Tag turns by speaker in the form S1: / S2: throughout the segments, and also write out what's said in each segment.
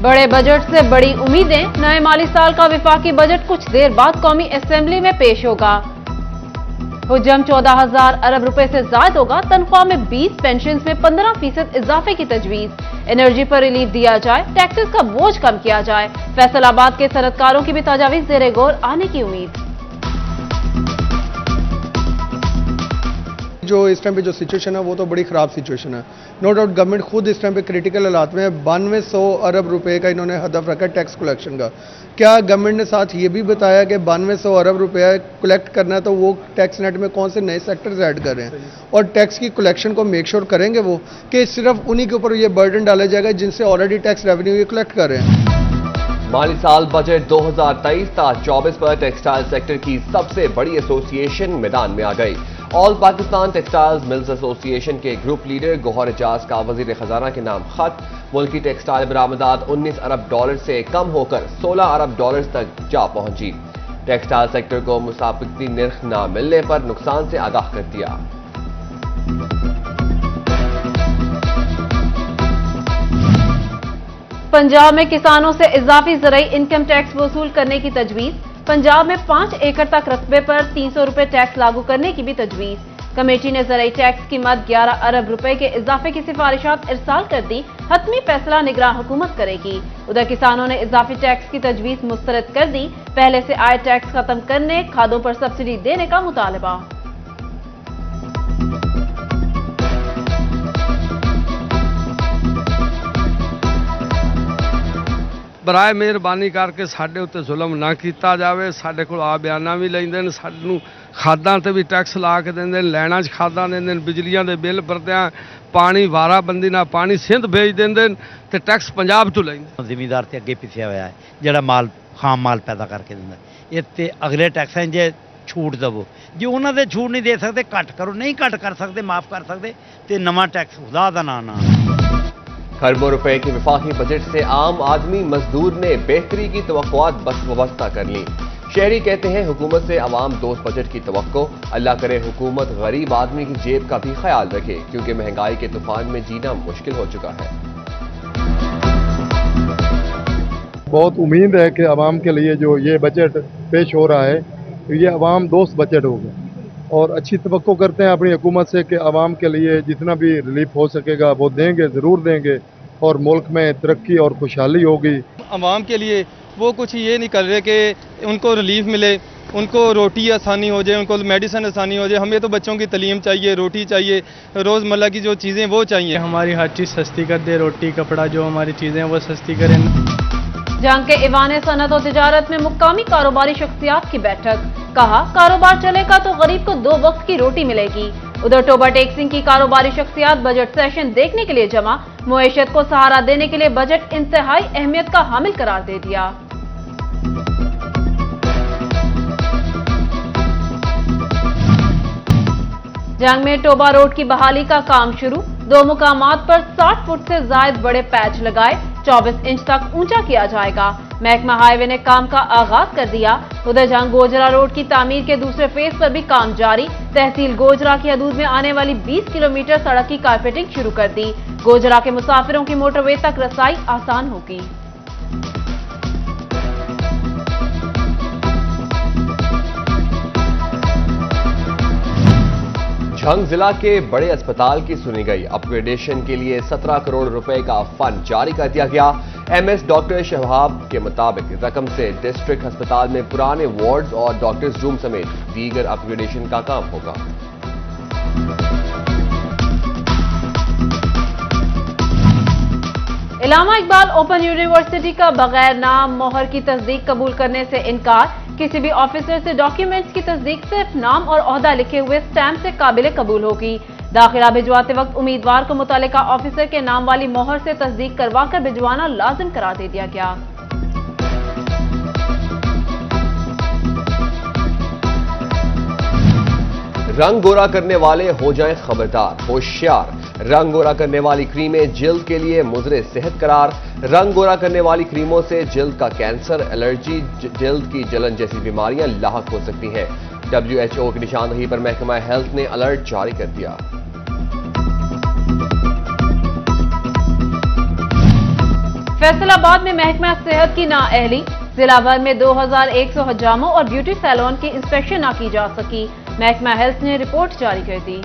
S1: बड़े बजट से बड़ी उम्मीदें। नए माली साल का विफाकी बजट कुछ देर बाद कौमी असेंबली में पेश होगा। हुजम 14,000 अरब रुपए से ज्यादा होगा। तनख्वाह में 20, पेंशन में 15% इजाफे की तजवीज। एनर्जी पर रिलीफ दिया जाए, टैक्सेस का बोझ कम किया जाए। फैसलाबाद के सनतकारों की भी तजावीज ज़ेरे गौर आने की उम्मीद।
S2: जो इस टाइम पे जो सिचुएशन है वो तो बड़ी ख़राब सिचुएशन है। नो डाउट गवर्नमेंट खुद इस टाइम पे क्रिटिकल हालात में है। 9200 अरब रुपए का इन्होंने हदफ रखा टैक्स कलेक्शन का। क्या गवर्नमेंट ने साथ ये भी बताया कि 9200 अरब रुपया कलेक्ट करना है तो वो टैक्स नेट में कौन से नए सेक्टर्स ऐड कर रहे हैं, और टैक्स की कलेक्शन को मेक श्योर करेंगे वो कि सिर्फ उन्हीं के ऊपर ये बर्डन डाला जाएगा जिनसे ऑलरेडी टैक्स रेवेन्यू ये कलेक्ट कर रहे हैं।
S3: माली साल बजट 2023-24 पर टेक्सटाइल सेक्टर की सबसे बड़ी एसोसिएशन मैदान में आ गई। All Pakistan textiles mills association के ग्रुप लीडर गौहर एजाज का वजीर खजाना के नाम खत। मुल्की टेक्सटाइल बरामदात 19 अरब डॉलर से कम होकर 16 अरब डॉलर तक जा पहुंची। टेक्सटाइल सेक्टर को मुसाबिकती निर्ख न मिलने पर नुकसान से आगाह कर दिया।
S1: पंजाब में किसानों से इजाफी ज़राई इनकम टैक्स वसूल करने की तजवीज। पंजाब में 5 एकड़ तक रकबे पर 300 रुपए टैक्स लागू करने की भी तजवीज। कमेटी ने ज़राई टैक्स की मद 11 अरब रुपए के इजाफे की सिफारिशात इरसाल कर दी। हतमी फैसला निगरान हुकूमत करेगी। उधर किसानों ने इजाफी टैक्स की तजवीज मुस्तरद कर दी। पहले से आए टैक्स खत्म करने, खादों पर सब्सिडी देने का मुतालबा।
S4: ਬਰਾਏ ਮਿਹਰਬਾਨੀ ਕਰਕੇ ਸਾਡੇ ਉੱਤੇ ਜ਼ੁਲਮ ਨਾ ਕੀਤਾ ਜਾਵੇ। ਸਾਡੇ ਕੋਲ ਆ ਬਿਆਨਾ ਵੀ ਲੈਂਦੇ ਨੇ, ਸਾਨੂੰ ਖਾਦਾਂ ਤੇ ਵੀ ਟੈਕਸ ਲਾ ਕੇ ਦਿੰਦੇ ਨੇ, ਲੈਣਾ 'ਚ ਖਾਦਾਂ ਦਿੰਦੇ ਨੇ, ਬਿਜਲੀਆਂ ਦੇ ਬਿੱਲ ਭਰਦਿਆਂ ਪਾਣੀ ਵਾਰਾਬੰਦੀ ਨਾਲ ਪਾਣੀ ਸਿੰਧ ਭੇਜ ਦਿੰਦੇ ਨੇ ਤੇ ਟੈਕਸ ਪੰਜਾਬ ਤੋਂ ਲੈਂਦੇ।
S5: ਜ਼ਿਮੀਂਦਾਰ ਤੇ ਅੱਗੇ ਪਿੱਛੇ ਹੋਇਆ ਹੈ ਜਿਹੜਾ ਮਾਲ ਖਾਮ ਮਾਲ ਪੈਦਾ ਕਰਕੇ ਦਿੰਦਾ। ਇਹ ਤੇ ਅਗਲੇ ਟੈਕਸਾਂ ਜੇ ਛੂਟ ਦੇਵੋ, ਜੇ ਉਹਨਾਂ ਦੇ ਛੂਟ ਨਹੀਂ ਦੇ ਸਕਦੇ ਘੱਟ ਕਰੋ, ਨਹੀਂ ਘੱਟ ਕਰ ਸਕਦੇ ਮਾਫ ਕਰ ਸਕਦੇ ਤੇ ਨਵਾਂ ਟੈਕਸ ਖੁਦਾ ਦਾ ਨਾਂ ਨਾ।
S3: खरबों रुपए के विफाकी बजट से आम आदमी मजदूर ने बेहतरी की तवक्कुआत बस वबस्ता कर ली। शहरी कहते हैं हुकूमत से अवाम दोस्त बजट की तवक्को। अल्लाह करे हुकूमत गरीब आदमी की जेब का भी ख्याल रखे क्योंकि महंगाई के तूफान में जीना मुश्किल हो चुका है।
S6: बहुत उम्मीद है कि अवाम के लिए जो ये बजट पेश हो रहा है तो ये अवाम दोस्त बजट होगा, और अच्छी तवक्को करते हैं अपनी हुकूमत से कि आवाम के लिए जितना भी रिलीफ हो सकेगा वो देंगे, ज़रूर देंगे, और मुल्क में तरक्की और खुशहाली होगी।
S7: आवाम के लिए वो कुछ ये नहीं कर रहे कि उनको रिलीफ मिले, उनको रोटी आसानी हो जाए, उनको मेडिसिन आसानी हो जाए। हमें तो बच्चों की तालीम चाहिए, रोटी चाहिए, रोज़मर्रा की जो चीज़ें वो चाहिए।
S8: हमारी हर चीज़ सस्ती कर दे, रोटी कपड़ा जो हमारी चीज़ें वो सस्ती करें।
S1: जंग के ईवान सनत और तिजारत में मुकामी कारोबारी शख्सियात की बैठक। कहा कारोबार चलेगा तो गरीब को 2 वक्त की रोटी मिलेगी। उधर टोबा टेक्सिंग की कारोबारी शख्सियात बजट सेशन देखने के लिए जमा। मुईशत को सहारा देने के लिए बजट इंतहाई अहमियत का हामिल करार दे दिया। जंग में टोबा रोड की बहाली का काम शुरू। 2 मुकामात पर 60 फुट से जायद बड़े पैच लगाए, 24 इंच तक ऊंचा किया जाएगा। महकमा हाईवे ने काम का आगाज कर दिया। उधर जंग गोजरा रोड की तामीर के दूसरे फेज पर भी काम जारी। तहसील गोजरा की हदूद में आने वाली 20 किलोमीटर सड़क की कारपेटिंग शुरू कर दी। गोजरा के मुसाफिरों की मोटरवे तक रसाई आसान होगी।
S3: झंग जिला के बड़े अस्पताल की सुनी गई। अपग्रेडेशन के लिए 17 करोड़ रुपए का फंड जारी कर दिया गया। एमएस डॉक्टर शहाब के मुताबिक रकम से डिस्ट्रिक्ट अस्पताल में पुराने वार्ड्स और डॉक्टर्स रूम समेत दीगर अपग्रेडेशन का काम होगा।
S1: इलामा इकबाल ओपन यूनिवर्सिटी का बगैर नाम मोहर की तस्दीक कबूल करने से इनकार। किसी भी ऑफिसर से डॉक्यूमेंट्स की तस्दीक सिर्फ नाम और ओहदा लिखे हुए स्टैंप से काबिल कबूल होगी। दाखिला भिजवाते वक्त उम्मीदवार को मुतल्लिका ऑफिसर के नाम वाली मोहर से तस्दीक करवाकर भिजवाना लाजिम करार दे दिया गया।
S3: रंग गोरा करने वाले हो जाएं खबरदार, होशियार। रंग गोरा करने वाली क्रीमें जिल्द के लिए मुज़रे सेहत करार। रंग गोरा करने वाली क्रीमों से जिल्द का कैंसर, एलर्जी, जिल्द की जलन जैसी बीमारियां लाहक हो सकती हैं। WHO की निशानदही पर महकमा हेल्थ ने अलर्ट जारी कर दिया।
S1: फैसलाबाद में महकमा सेहत की नाअहली, जिला भर में 2100 हजामों और ब्यूटी सैलून की इंस्पेक्शन न की जा सकी। महकमा हेल्थ ने रिपोर्ट जारी कर दी।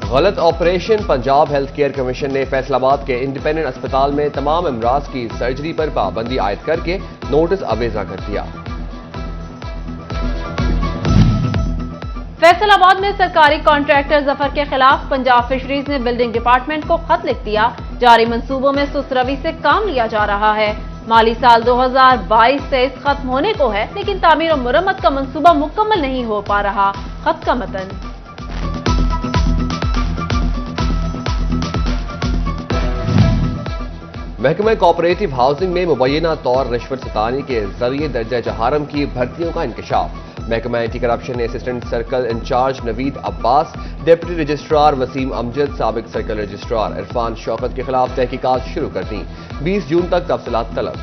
S3: गलत operation. Punjab health care commission ने फैसलाबाद के इंडिपेंडेंट अस्पताल में तमाम अमराज की सर्जरी पर पाबंदी आयद करके नोटिस अवेजा कर दिया।
S1: फैसलाबाद में सरकारी कॉन्ट्रैक्टर जफर के खिलाफ पंजाब फिशरीज ने बिल्डिंग डिपार्टमेंट को खत लिख दिया। जारी मंसूबों में सुस्त रवि से काम लिया जा रहा है। माली साल 2022-23 खत्म होने को है, लेकिन तामीर और मुरम्मत का मंसूबा मुकम्मल नहीं हो पा रहा। खत का मतन।
S3: महकमा कोऑपरेटिव हाउसिंग में मुबैना तौर रिश्वत सतानी के जरिए दर्जा जहारम की भर्तियों का इंकशाफ। महकमा एंटी करप्शन ने assistant circle incharge Naveed Abbas, deputy registrar Waseem Amjad, साबिक सर्कल रजिस्ट्रार इरफान शौकत के खिलाफ तहकीकात शुरू कर दी। 20 जून तक तफसीलात तलब।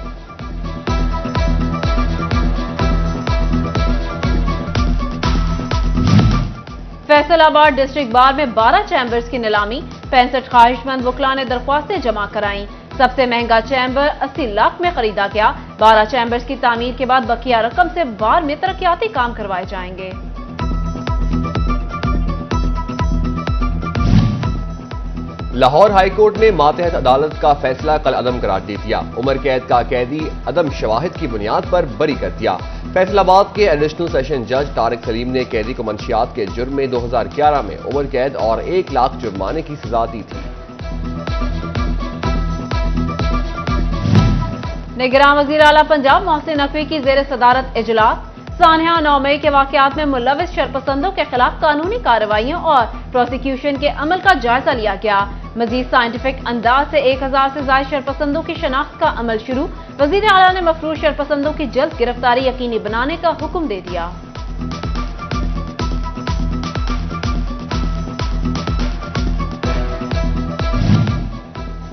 S1: फैसलाबाद डिस्ट्रिक्ट बार में 12 चैम्बर्स की नीलामी। 65 ख्वाहिशमंद वकला ने दरख्वास्तें जमा कराईं। सबसे महंगा चैम्बर 80 लाख में खरीदा गया। 12 चैम्बर्स की तामीर के बाद बकिया रकम से बार में तरक्याती काम करवाए जाएंगे।
S3: लाहौर हाई कोर्ट ने मातहत अदालत का फैसला कल अदम करार दे दिया। उम्र कैद का कैदी अदम शवाहिद की बुनियाद पर बरी कर दिया। फैसलाबाद के एडिशनल सेशन जज तारिक सलीम ने कैदी को मंशियात के जुर्म में 2011 में उम्र कैद और 1 लाख जुर्माने की सजा दी थी।
S1: निगरान वजीर आला पंजाब मोहसिन नकवी की जेर सदारत इजलास। सान्हा 9 मई के वाकयात में मुलविस शरपसंदों के खिलाफ कानूनी कार्रवाइयों और प्रोसिक्यूशन के अमल का जायजा लिया गया। मजीद साइंटिफिक अंदाज से 1000 से ज्यादा शरपसंदों की शनाख्त का अमल शुरू। वजीर आला ने मफरूज शरपसंदों की जल्द गिरफ्तारी यकीनी बनाने का हुक्म दे दिया।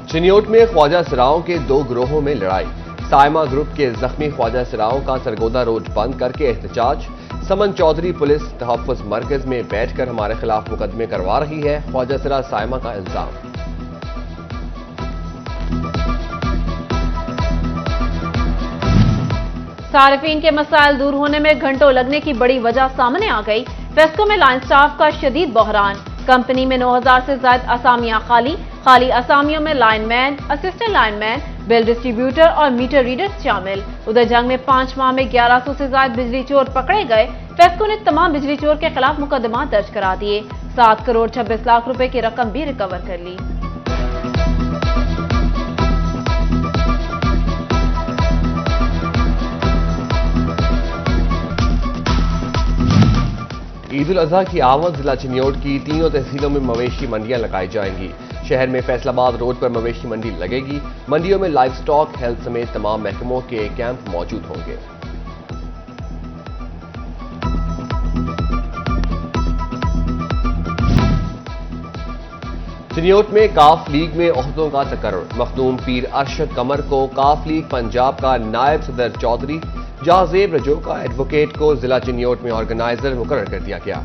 S3: चिन्योट में ख्वाजा सिराओं के 2 गिरोहों में लड़ाई। साइमा ग्रुप के जख्मी ख्वाजा सिराओं का सरगोदा रोड बंद करके एहतजाज। समन चौधरी पुलिस तहफ्फुज मरकज में बैठकर हमारे खिलाफ मुकदमे करवा रही है, ख्वाजा सिरा साइमा का इल्जाम।
S1: सारिफीन के मसाइल दूर होने में घंटों लगने की बड़ी वजह सामने आ गई। फेस्को में लाइन स्टाफ का शदीद बहरान। कंपनी में 9000 से ज्यादा असामियां खाली असामियों में lineman, assistant lineman, bill distributor और मीटर रीडर्स शामिल। उधर जंग में 5 माह में 1100 से ज्यादा बिजली चोर पकड़े गए। फेस्को ने तमाम बिजली चोर के खिलाफ मुकदमा दर्ज करा दिए। 7 करोड़ 26 लाख रुपए की रकम भी रिकवर कर ली।
S3: ईद उल अजहा की आवत जिला चिन्योट की 3 तहसीलों में मवेशी मंडियां लगाई जाएंगी। शहर में फैसलाबाद रोड पर मवेशी मंडी लगेगी। मंडियों में लाइव स्टॉक, हेल्थ समेत तमाम महकमों के कैंप मौजूद होंगे। चिन्योट में काफ लीग में ओहदों का तकर्रुर। मखदूम पीर अरशद कमर को काफ लीग पंजाब का नायब सदर चौधरी, जहाजेब रजोका एडवोकेट को जिला चिन्योट में ऑर्गेनाइजर मुकर्रर कर दिया गया।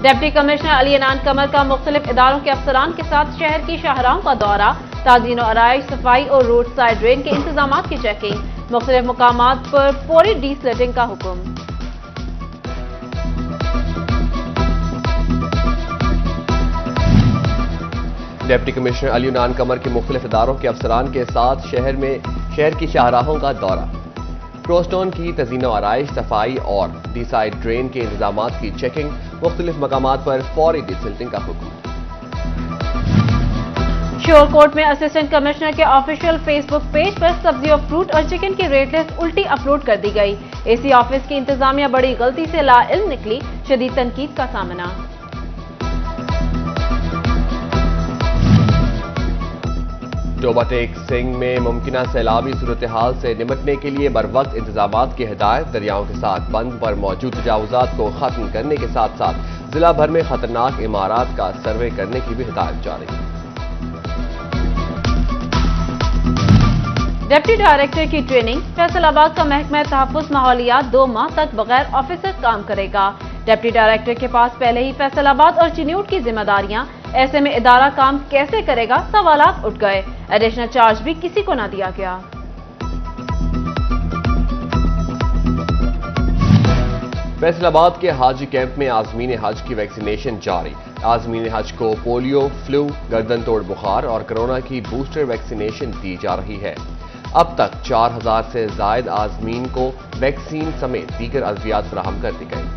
S1: डिप्टी कमिश्नर अली अनान कमर का मुख्तलिफ इदारों के अफसरान के साथ शहर की शाहराहों का दौरा। ताज़ीन और आराइश, सफाई और रोड साइड ड्रेन के इंतजामात की चेकिंग। मुख्तलिफ मकामात पर फौरी डीस्लेटिंग का हुक्म।
S3: डिप्टी कमिश्नर अली अनान कमर के मुख्तलिफ इदारों के अफसरान के साथ शहर की शाहराहों का दौरा। क्रॉसटाउन की तज़ीन और आराइश, सफाई और डी साइड ड्रेन के इंतजामात की चेकिंग। मुख्तलिफ मकामात पर फौरी डीसिल्टिंग का हुक्म।
S1: शोरकोट में असिस्टेंट कमिश्नर के ऑफिशियल फेसबुक पेज पर सब्जी और फ्रूट और चिकन की रेट लिस्ट उल्टी अपलोड कर दी गई। एसी ऑफिस की इंतजामिया बड़ी गलती से लाइल्म निकली, शदीद तनकीद का सामना।
S3: डोबा टेक सिंह में मुमकिना सैलाबी सूरत हाल से निपटने के लिए बर वक्त इंतजामात की हिदायत। दरियाओं के साथ बंद पर मौजूद तजावुजात को खत्म करने के साथ साथ जिला भर में खतरनाक इमारात का सर्वे करने की भी हिदायत जारी।
S1: डिप्टी डायरेक्टर की ट्रेनिंग। फैसलाबाद का महकमा तहफ्फुज माहौलियात 2 माह तक बगैर ऑफिसर काम करेगा। डिप्टी डायरेक्टर के पास पहले ही फैसलाबाद और चिन्योट की जिम्मेदारियां ऐसे में इदारा काम कैसे करेगा, सवालात उठ गए। एडिशनल चार्ज भी किसी को ना दिया गया।
S3: फैसलाबाद के हाजी कैंप में आजमीन हज की वैक्सीनेशन जारी। आजमीन हज को पोलियो, फ्लू, गर्दन तोड़ बुखार और कोरोना की बूस्टर वैक्सीनेशन दी जा रही है। अब तक 4000 से जायद आजमीन को वैक्सीन समेत दीगर अद्वियात फराहम कर दी गई।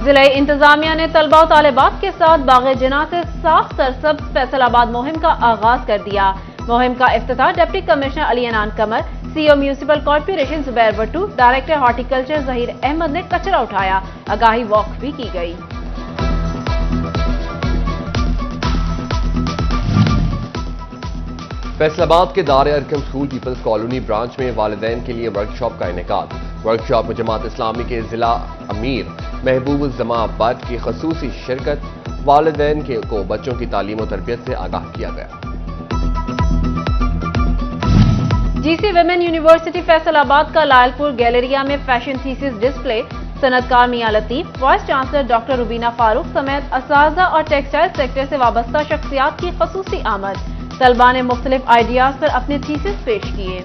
S1: जिला इंतजामिया ने तलबा और तालिबात के साथ बाग़ जिना से साफ सरसब्ज फैसलाबाद मुहिम का आगाज कर दिया। मुहिम का इफ्तिताह deputy commissioner Ali Anan Qamar, CEO municipal corporation Zubair Bhattu, director horticulture Zaheer Ahmed ने कचरा उठाया। आगाही वॉक भी की गई।
S3: फैसलाबाद के Dar Arqam school peoples colony branch में वालिदैन के लिए वर्कशॉप का इनेकाद। वर्कशॉप में जमात इस्लामी के जिला अमीर महबूब जमा भट्ट की खसूसी शिरकत। वालिदैन को बच्चों की तालीम और तरबियत से आगाह किया गया।
S1: जीसी विमेन यूनिवर्सिटी फैसलाबाद का लायलपुर गैलेरिया में फैशन थीसिस डिस्प्ले। सनतकार Mian Latif, vice chancellor doctor Rubina Farooq समेत असातिज़ा और टेक्सटाइल सेक्टर से वाबस्ता शख्सियात की खसूसी आमद। तलबा ने मुख्तलिफ आइडियाज पर अपने थीसिस पेश किए।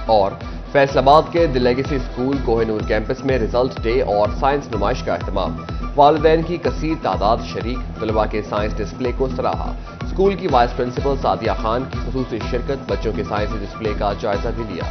S3: और फैसलाबाद के the legacy school Kohinoor campus में रिजल्ट डे और साइंस नुमाइश का एहतमाम। वालिदैन की कसीर तादाद शरीक, तलबा के साइंस डिस्प्ले को सराहा। स्कूल की वाइस प्रिंसिपल सादिया खान की खसूसी शिरकत, बच्चों के साइंसी डिस्प्ले का जायजा भी लिया।